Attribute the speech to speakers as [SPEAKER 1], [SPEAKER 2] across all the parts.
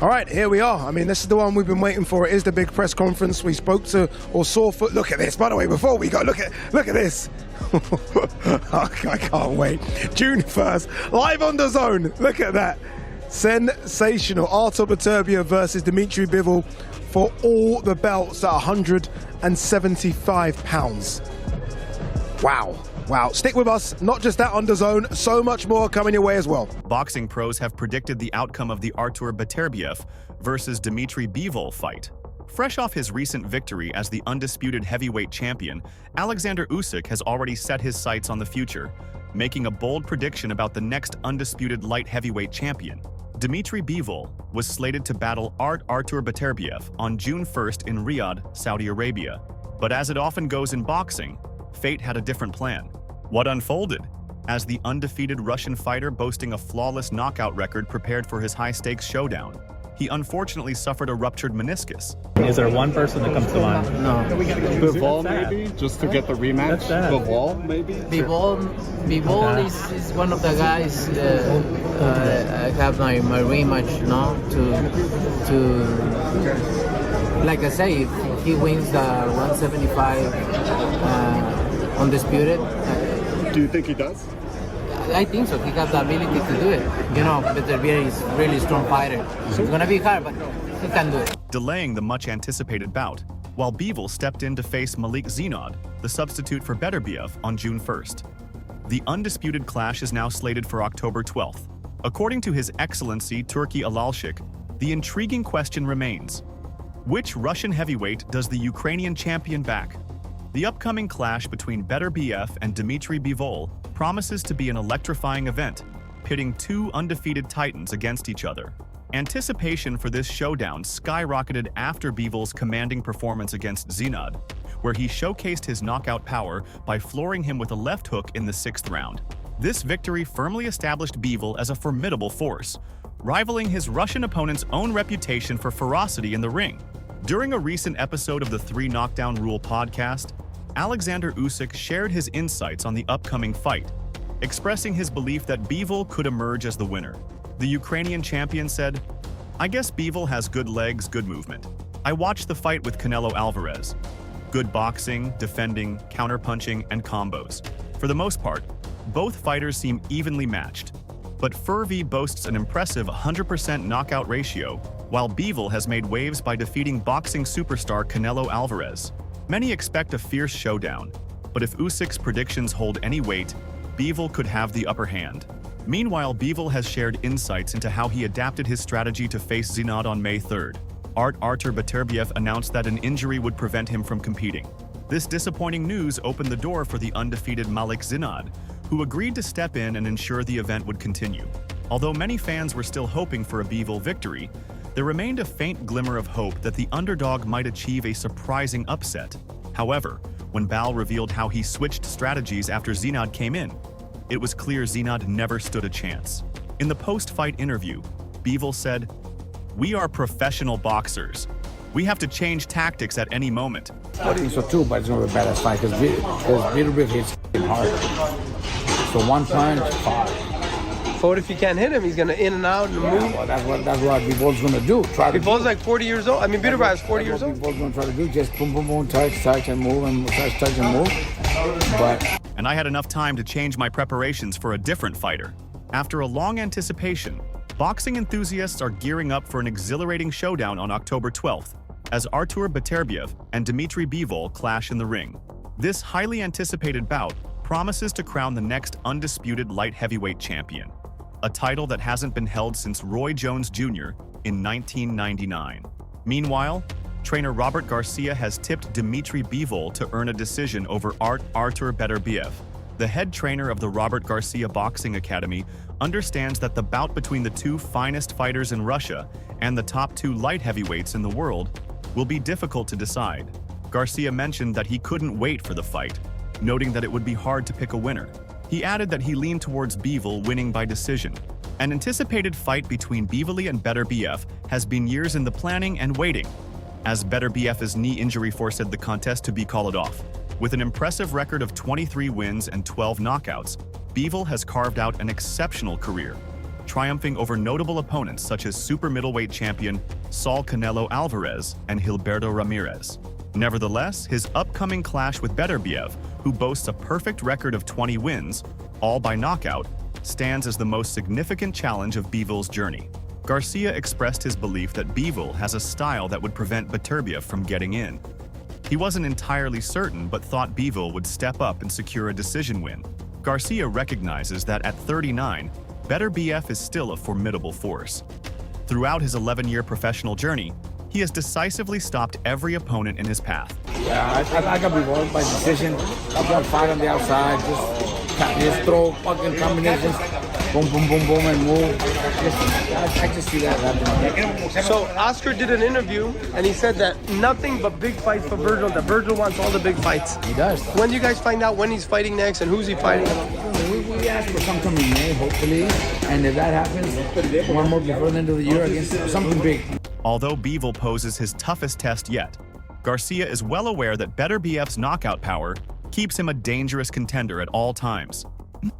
[SPEAKER 1] All right, here we are. I mean, this is the one we've been waiting for. It is the big press conference. We spoke to or saw. Look at this. By the way, before we go, look at this. I can't wait. June 1st, live on the zone. Look at that. Sensational. Artur Beterbiev versus Dmitry Bivol for all the belts at 175 pounds. Wow. Wow. Stick with us. Not just that on the zone. So much more coming your way as well.
[SPEAKER 2] Boxing pros have predicted the outcome of the Artur Beterbiev versus Dmitry Bivol fight. Fresh off his recent victory as the undisputed heavyweight champion, Alexander Usyk has already set his sights on the future, making a bold prediction about the next undisputed light heavyweight champion. Dmitry Bivol was slated to battle Artur Beterbiev on June 1st in Riyadh, Saudi Arabia. But as it often goes in boxing, fate had a different plan. What unfolded? As the undefeated Russian fighter boasting a flawless knockout record prepared for his high-stakes showdown, he unfortunately suffered a ruptured meniscus.
[SPEAKER 3] Is there one person that comes to mind?
[SPEAKER 4] No.
[SPEAKER 5] Bivol maybe, just to get the rematch. Bivol maybe.
[SPEAKER 4] Bivol is one of the guys. I have my rematch, to like I say, if he wins the 175 undisputed.
[SPEAKER 5] Do you think he does?
[SPEAKER 4] I think so. He has the ability to do it. Beterbiev is a really strong fighter. It's gonna be hard, but he can do it.
[SPEAKER 2] Delaying the much-anticipated bout, while Bivol stepped in to face Malik Zinod, the substitute for Beterbiev, on June 1st. The undisputed clash is now slated for October 12th. According to His Excellency Turki Alalshik, the intriguing question remains: which Russian heavyweight does the Ukrainian champion back? The upcoming clash between Beterbiev and Dmitry Bivol promises to be an electrifying event, pitting two undefeated titans against each other. Anticipation for this showdown skyrocketed after Bivol's commanding performance against Zinod, where he showcased his knockout power by flooring him with a left hook in the 6th round. This victory firmly established Bivol as a formidable force, rivaling his Russian opponent's own reputation for ferocity in the ring. During a recent episode of the 3 Knockdown Rule podcast, Alexander Usyk shared his insights on the upcoming fight, expressing his belief that Bivol could emerge as the winner. The Ukrainian champion said, "I guess Bivol has good legs, good movement. I watched the fight with Canelo Alvarez. Good boxing, defending, counterpunching, and combos. For the most part, both fighters seem evenly matched. But Furvy boasts an impressive 100% knockout ratio, while Bivol has made waves by defeating boxing superstar Canelo Alvarez. Many expect a fierce showdown, but if Usyk's predictions hold any weight, Bivol could have the upper hand." Meanwhile, Bivol has shared insights into how he adapted his strategy to face Zinod on May 3rd. Artur Beterbiev announced that an injury would prevent him from competing. This disappointing news opened the door for the undefeated Malik Zinod, who agreed to step in and ensure the event would continue. Although many fans were still hoping for a Bivol victory, there remained a faint glimmer of hope that the underdog might achieve a surprising upset. However, when Bal revealed how he switched strategies after Zinod came in, it was clear Zinod never stood a chance. In the post-fight interview, Bivol said, "We are professional boxers. We have to change tactics at any moment."
[SPEAKER 6] I think so too, but it's not the badass fight because Beterbiev hits hard. So one punch, 5.
[SPEAKER 7] But if you can't hit him, he's gonna in and out and move.
[SPEAKER 6] Well, that's what Bivol's gonna do.
[SPEAKER 7] Bivol's like 40 years old. I mean, Beterbiev is 40 years old.
[SPEAKER 6] Bivol's gonna try to do just boom, boom, boom, touch and move, and touch and move.
[SPEAKER 2] And I had enough time to change my preparations for a different fighter. After a long anticipation, boxing enthusiasts are gearing up for an exhilarating showdown on October 12th, as Artur Beterbiev and Dmitry Bivol clash in the ring. This highly anticipated bout promises to crown the next undisputed light heavyweight champion, a title that hasn't been held since Roy Jones Jr. in 1999. Meanwhile, trainer Robert Garcia has tipped Dmitry Bivol to earn a decision over Artur Beterbiev. The head trainer of the Robert Garcia Boxing Academy understands that the bout between the two finest fighters in Russia and the top 2 light heavyweights in the world will be difficult to decide. Garcia mentioned that he couldn't wait for the fight, noting that it would be hard to pick a winner. He added that he leaned towards Bivol winning by decision. An anticipated fight between Bivol and Beterbiev has been years in the planning and waiting, as Beterbiev's knee injury forced the contest to be called off. With an impressive record of 23 wins and 12 knockouts, Bivol has carved out an exceptional career. triumphing over notable opponents such as super middleweight champion Saul Canelo Alvarez and Gilberto Ramirez. Nevertheless, his upcoming clash with Beterbiev, who boasts a perfect record of 20 wins, all by knockout, stands as the most significant challenge of Bivol's journey. Garcia expressed his belief that Bivol has a style that would prevent Beterbiev from getting in. He wasn't entirely certain, but thought Bivol would step up and secure a decision win. Garcia recognizes that at 39, Beterbiev is still a formidable force. Throughout his 11-year professional journey, he has decisively stopped every opponent in his path.
[SPEAKER 6] Yeah, I got Bivol by decision. I'm gonna fight on the outside, just throw fucking combinations, boom, boom, boom, boom, and move. I just see that happening.
[SPEAKER 7] So Oscar did an interview and he said that nothing but big fights for Virgil, that Virgil wants all the big fights.
[SPEAKER 6] He does.
[SPEAKER 7] When do you guys find out when he's fighting next and who's he fighting?
[SPEAKER 6] We ask for sometime in May, hopefully, and if that happens, one more before the end of the year against something big.
[SPEAKER 2] Although Bivol poses his toughest test yet, Garcia is well aware that Beterbiev's knockout power keeps him a dangerous contender at all times.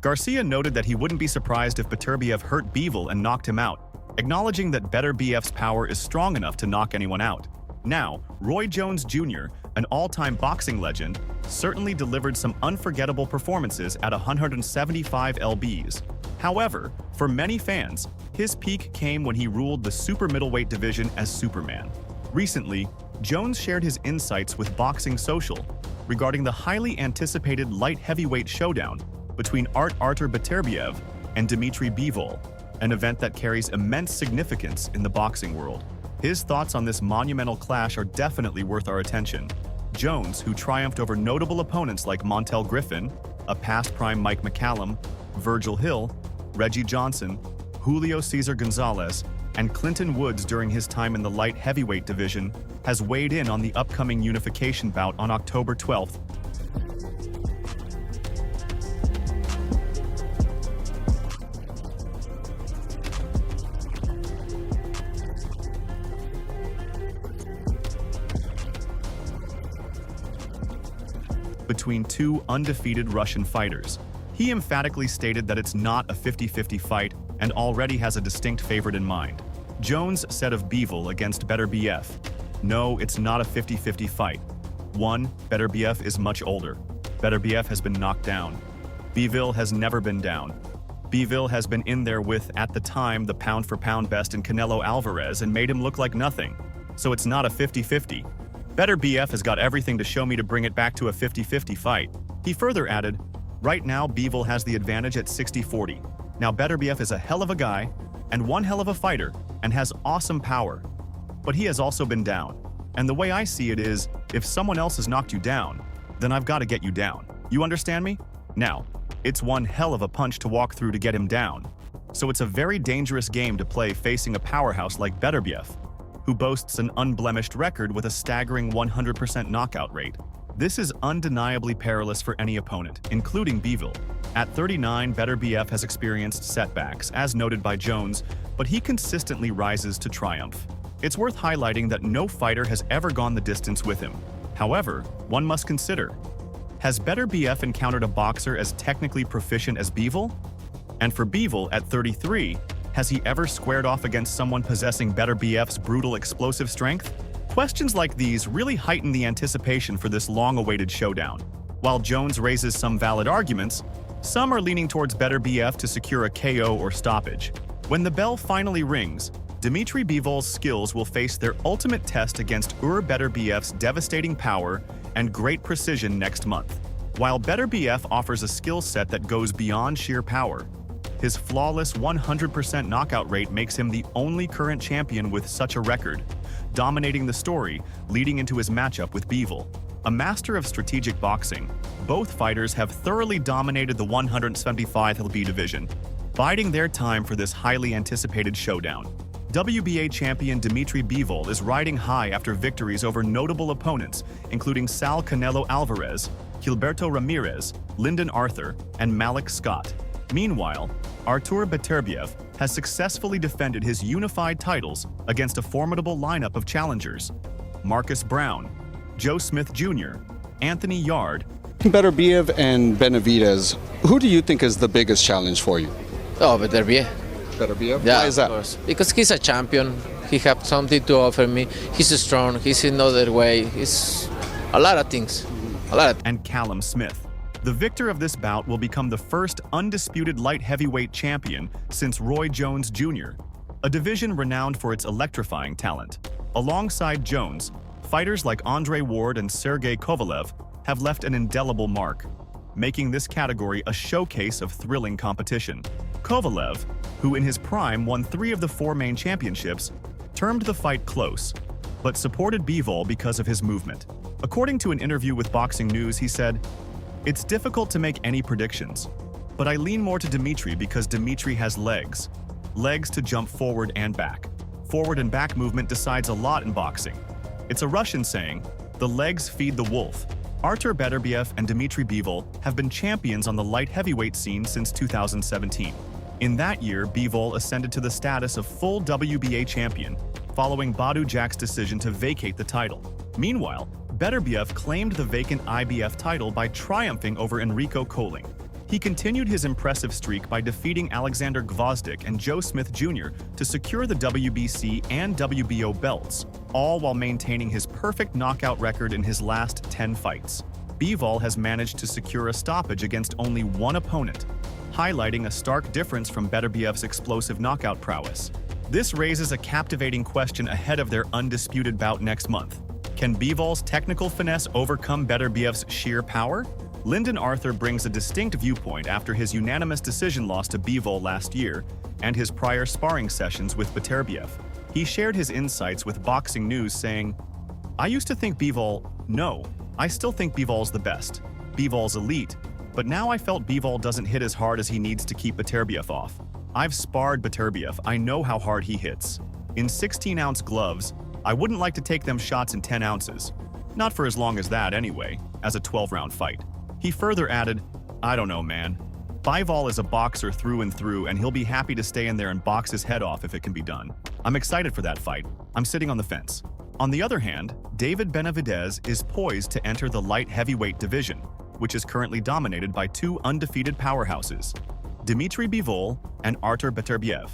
[SPEAKER 2] Garcia noted that he wouldn't be surprised if Beterbiev hurt Bivol and knocked him out, acknowledging that Beterbiev's power is strong enough to knock anyone out. Now, Roy Jones Jr., an all-time boxing legend, certainly delivered some unforgettable performances at 175 lbs. However, for many fans, his peak came when he ruled the super middleweight division as Superman. Recently, Jones shared his insights with Boxing Social regarding the highly anticipated light heavyweight showdown between Artur Beterbiev and Dmitry Bivol, an event that carries immense significance in the boxing world. His thoughts on this monumental clash are definitely worth our attention. Jones, who triumphed over notable opponents like Montel Griffin, a past prime Mike McCallum, Virgil Hill, Reggie Johnson, Julio Cesar Gonzalez, and Clinton Woods during his time in the light heavyweight division, has weighed in on the upcoming unification bout on October 12th. Between two undefeated Russian fighters. He emphatically stated that it's not a 50-50 fight and already has a distinct favorite in mind. Jones said of Bivol against Beterbiev, "No, it's not a 50-50 fight. One, Beterbiev is much older. Beterbiev has been knocked down. Bivol has never been down. Bivol has been in there with, at the time, the pound-for-pound best in Canelo Alvarez and made him look like nothing. So it's not a 50-50. Beterbiev has got everything to show me to bring it back to a 50-50 fight." He further added, "Right now, Bivol has the advantage at 60-40. Now, Beterbiev is a hell of a guy and one hell of a fighter and has awesome power. But he has also been down. And the way I see it is, if someone else has knocked you down, then I've got to get you down. You understand me? Now, it's one hell of a punch to walk through to get him down. So it's a very dangerous game to play facing a powerhouse like Beterbiev, who boasts an unblemished record with a staggering 100% knockout rate. This is undeniably perilous for any opponent, including Bivol. At 39, Beterbiev has experienced setbacks, as noted by Jones, but he consistently rises to triumph. It's worth highlighting that no fighter has ever gone the distance with him. However, one must consider, has Beterbiev encountered a boxer as technically proficient as Bivol? And for Bivol, at 33, has he ever squared off against someone possessing Beterbiev's brutal explosive strength? Questions like these really heighten the anticipation for this long-awaited showdown. While Jones raises some valid arguments, some are leaning towards Beterbiev to secure a KO or stoppage. When the bell finally rings, Dmitry Bivol's skills will face their ultimate test against Beterbiev's devastating power and great precision next month. While Beterbiev offers a skill set that goes beyond sheer power, his flawless 100% knockout rate makes him the only current champion with such a record, dominating the story leading into his matchup with Bivol. A master of strategic boxing, both fighters have thoroughly dominated the 175 lb division, biding their time for this highly anticipated showdown. WBA champion Dmitry Bivol is riding high after victories over notable opponents, including Saul Canelo Alvarez, Gilberto Ramirez, Lyndon Arthur, and Malik Scott. Meanwhile, Artur Beterbiev has successfully defended his unified titles against a formidable lineup of challengers: Marcus Brown, Joe Smith Jr., Anthony Yard.
[SPEAKER 5] Beterbiev and Benavidez, who do you think is the biggest challenge for you?
[SPEAKER 4] Oh, Beterbiev.
[SPEAKER 5] Beterbiev?
[SPEAKER 6] Yeah,
[SPEAKER 5] Why is that?
[SPEAKER 6] of course. Because he's a champion. He has something to offer me. He's strong. He's another way. He's a lot of things. A lot of
[SPEAKER 2] And Callum Smith. The victor of this bout will become the first undisputed light heavyweight champion since Roy Jones Jr., a division renowned for its electrifying talent. Alongside Jones, fighters like Andre Ward and Sergey Kovalev have left an indelible mark, making this category a showcase of thrilling competition. Kovalev, who in his prime won 3 of the 4 main championships, termed the fight close, but supported Bivol because of his movement. According to an interview with Boxing News, he said, "It's difficult to make any predictions, but I lean more to Dmitry because Dmitry has legs. Legs to jump forward and back. Forward and back movement decides a lot in boxing. It's a Russian saying, the legs feed the wolf." Artur Beterbiev and Dmitry Bivol have been champions on the light heavyweight scene since 2017. In that year, Bivol ascended to the status of full WBA champion, following Badu Jack's decision to vacate the title. Meanwhile, Beterbiev claimed the vacant IBF title by triumphing over Enrico Colling. He continued his impressive streak by defeating Alexander Gvozdyk and Joe Smith Jr. to secure the WBC and WBO belts, all while maintaining his perfect knockout record in his last 10 fights. Bivol has managed to secure a stoppage against only one opponent, highlighting a stark difference from Beterbiev's explosive knockout prowess. This raises a captivating question ahead of their undisputed bout next month. Can Bivol's technical finesse overcome Beterbiev's sheer power? Lyndon Arthur brings a distinct viewpoint after his unanimous decision loss to Bivol last year and his prior sparring sessions with Beterbiev. He shared his insights with Boxing News saying, "I used to think I still think Bivol's the best. Bivol's elite, but now I felt Bivol doesn't hit as hard as he needs to keep Beterbiev off. I've sparred Beterbiev, I know how hard he hits. In 16-ounce gloves, I wouldn't like to take them shots in 10 ounces. Not for as long as that anyway, as a 12-round fight." He further added, "I don't know, man. Bivol is a boxer through and through, and he'll be happy to stay in there and box his head off if it can be done. I'm excited for that fight. I'm sitting on the fence." On the other hand, David Benavidez is poised to enter the light heavyweight division, which is currently dominated by 2 undefeated powerhouses, Dmitry Bivol and Artur Beterbiev.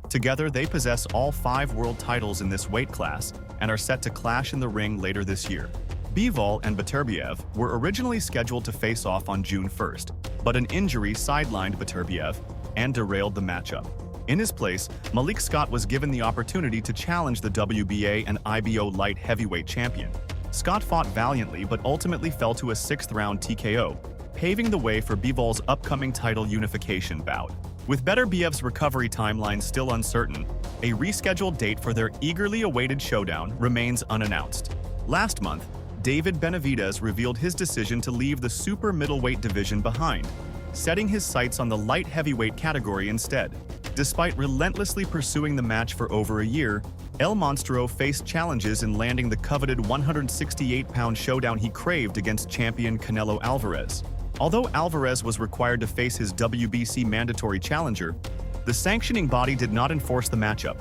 [SPEAKER 2] Together, they possess all 5 world titles in this weight class and are set to clash in the ring later this year. Bivol and Beterbiev were originally scheduled to face off on June 1st, but an injury sidelined Beterbiev and derailed the matchup. In his place, Malik Scott was given the opportunity to challenge the WBA and IBO light heavyweight champion. Scott fought valiantly but ultimately fell to a 6th-round TKO, paving the way for Bivol's upcoming title unification bout. With Beterbiev's recovery timeline still uncertain, a rescheduled date for their eagerly awaited showdown remains unannounced. Last month, David Benavidez revealed his decision to leave the super middleweight division behind, setting his sights on the light heavyweight category instead. Despite relentlessly pursuing the match for over a year, El Monstro faced challenges in landing the coveted 168-pound showdown he craved against champion Canelo Alvarez. Although Alvarez was required to face his WBC mandatory challenger, the sanctioning body did not enforce the matchup,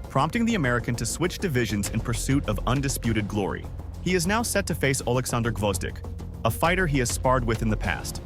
[SPEAKER 2] prompting the American to switch divisions in pursuit of undisputed glory. He is now set to face Alexander Gvozdyk, a fighter he has sparred with in the past.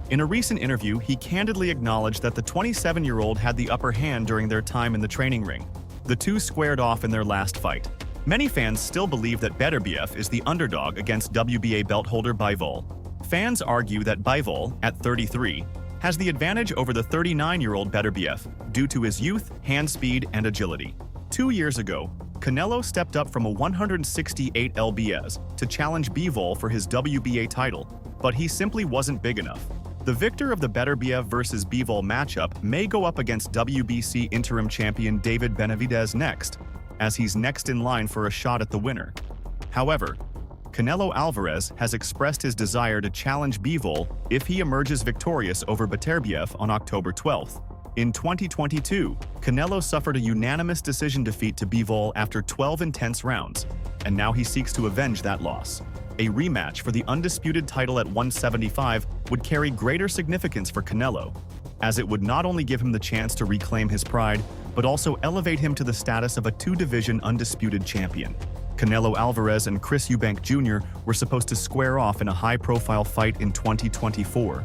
[SPEAKER 2] In a recent interview, he candidly acknowledged that the 27-year-old had the upper hand during their time in the training ring. The two squared off in their last fight. Many fans still believe that Beterbiev is the underdog against WBA belt holder Bivol. Fans argue that Bivol, at 33, has the advantage over the 39-year-old Beterbiev due to his youth, hand speed, and agility. 2 years ago, Canelo stepped up from a 168 lbs to challenge Bivol for his WBA title, but he simply wasn't big enough. The victor of the Beterbiev versus Bivol matchup may go up against WBC interim champion David Benavidez next, as he's next in line for a shot at the winner. However, Canelo Alvarez has expressed his desire to challenge Bivol if he emerges victorious over Beterbiev on October 12th. In 2022, Canelo suffered a unanimous decision defeat to Bivol after 12 intense rounds, and now he seeks to avenge that loss. A rematch for the undisputed title at 175 would carry greater significance for Canelo, as it would not only give him the chance to reclaim his pride, but also elevate him to the status of a 2-division undisputed champion. Canelo Alvarez and Chris Eubank Jr. were supposed to square off in a high-profile fight in 2024,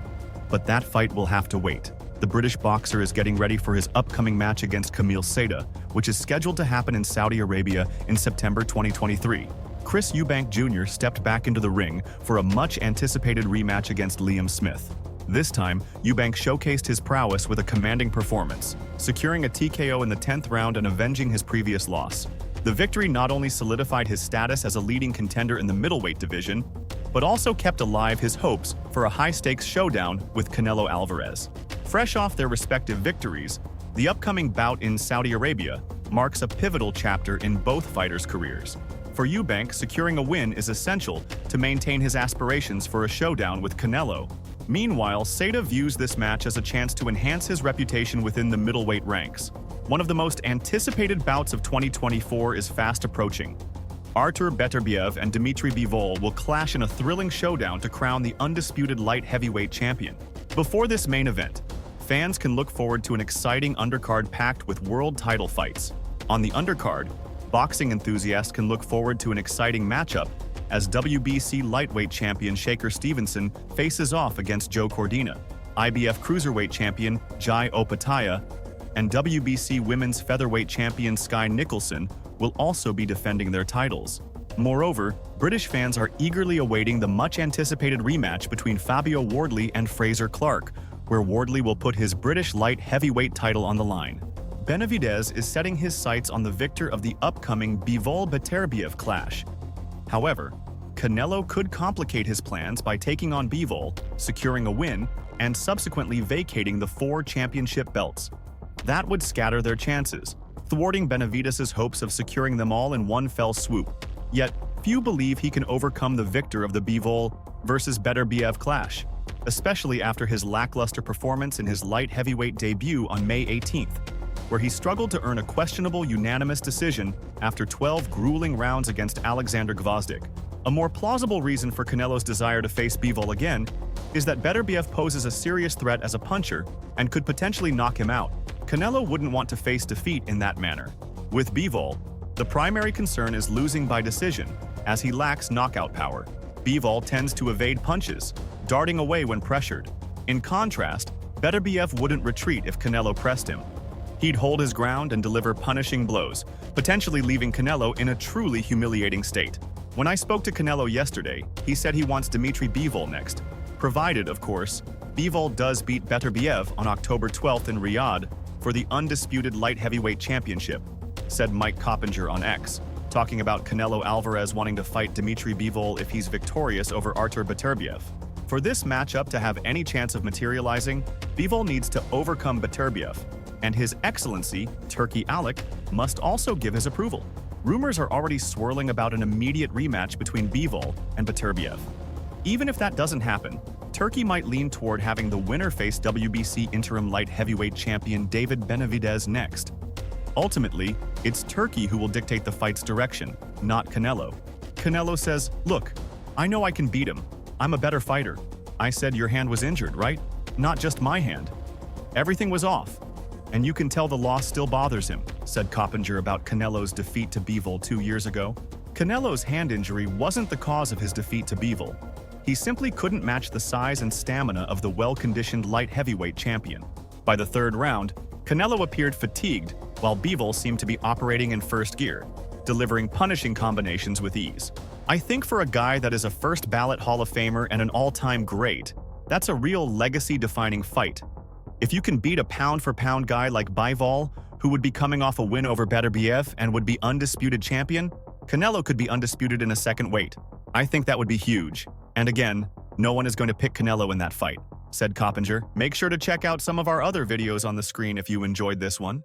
[SPEAKER 2] but that fight will have to wait. the British boxer is getting ready for his upcoming match against Kamil Seda, which is scheduled to happen in Saudi Arabia in September 2023. Chris Eubank Jr. stepped back into the ring for a much-anticipated rematch against Liam Smith. This time, Eubank showcased his prowess with a commanding performance, securing a TKO in the 10th round and avenging his previous loss. The victory not only solidified his status as a leading contender in the middleweight division, but also kept alive his hopes for a high-stakes showdown with Canelo Alvarez. Fresh off their respective victories, the upcoming bout in Saudi Arabia marks a pivotal chapter in both fighters' careers. For Eubank, securing a win is essential to maintain his aspirations for a showdown with Canelo. Meanwhile, Seda views this match as a chance to enhance his reputation within the middleweight ranks. One of the most anticipated bouts of 2024 is fast approaching. Artur Beterbiev and Dmitry Bivol will clash in a thrilling showdown to crown the undisputed light heavyweight champion. Before this main event, fans can look forward to an exciting undercard packed with world title fights. On the undercard, boxing enthusiasts can look forward to an exciting matchup as WBC lightweight champion Shakur Stevenson faces off against Joe Cordina. IBF cruiserweight champion Jai Opataya and WBC women's featherweight champion Skye Nicholson will also be defending their titles. Moreover, British fans are eagerly awaiting the much-anticipated rematch between Fabio Wardley and Fraser Clarke, where Wardley will put his British light heavyweight title on the line. Benavidez is setting his sights on the victor of the upcoming Bivol-Beterbiev clash. However, Canelo could complicate his plans by taking on Bivol, securing a win, and subsequently vacating the 4 championship belts. That would scatter their chances, thwarting Benavidez's hopes of securing them all in one fell swoop. Yet, few believe he can overcome the victor of the Bivol versus Beterbiev clash, especially after his lackluster performance in his light heavyweight debut on May 18th, where he struggled to earn a questionable unanimous decision after 12 grueling rounds against Alexander Gvozdyk. A more plausible reason for Canelo's desire to face Bivol again is that Beterbiev poses a serious threat as a puncher and could potentially knock him out. Canelo wouldn't want to face defeat in that manner. With Bivol, the primary concern is losing by decision, as he lacks knockout power. Bivol tends to evade punches, darting away when pressured. In contrast, Beterbiev wouldn't retreat if Canelo pressed him. He'd hold his ground and deliver punishing blows, potentially leaving Canelo in a truly humiliating state. When I spoke to Canelo yesterday, he said he wants Dmitry Bivol next, provided, of course, Bivol does beat Beterbiev on October 12th in Riyadh for the undisputed light heavyweight championship, said Mike Coppinger on X, talking about Canelo Alvarez wanting to fight Dmitry Bivol if he's victorious over Artur Beterbiev. For this matchup to have any chance of materializing, Bivol needs to overcome Beterbiev, and His Excellency, Turki Alek, must also give his approval. Rumors are already swirling about an immediate rematch between Bivol and Beterbiev. Even if that doesn't happen, Turki might lean toward having the winner face WBC interim light heavyweight champion David Benavidez next. Ultimately, it's Turki who will dictate the fight's direction, not Canelo. Canelo says, "Look, I know I can beat him. I'm a better fighter. I said your hand was injured, right? Not just my hand. Everything was off. And you can tell the loss still bothers him," said Coppinger about Canelo's defeat to Bivol 2 years ago. Canelo's hand injury wasn't the cause of his defeat to Bivol. He simply couldn't match the size and stamina of the well-conditioned light heavyweight champion. By the 3rd round, Canelo appeared fatigued, while Bivol seemed to be operating in first gear, delivering punishing combinations with ease. I think for a guy that is a first-ballot Hall of Famer and an all-time great, that's a real legacy-defining fight. If you can beat a pound-for-pound guy like Bivol, who would be coming off a win over Beterbiev and would be undisputed champion, Canelo could be undisputed in a second weight. I think that would be huge. And again, no one is going to pick Canelo in that fight, said Coppinger. Make sure to check out some of our other videos on the screen if you enjoyed this one.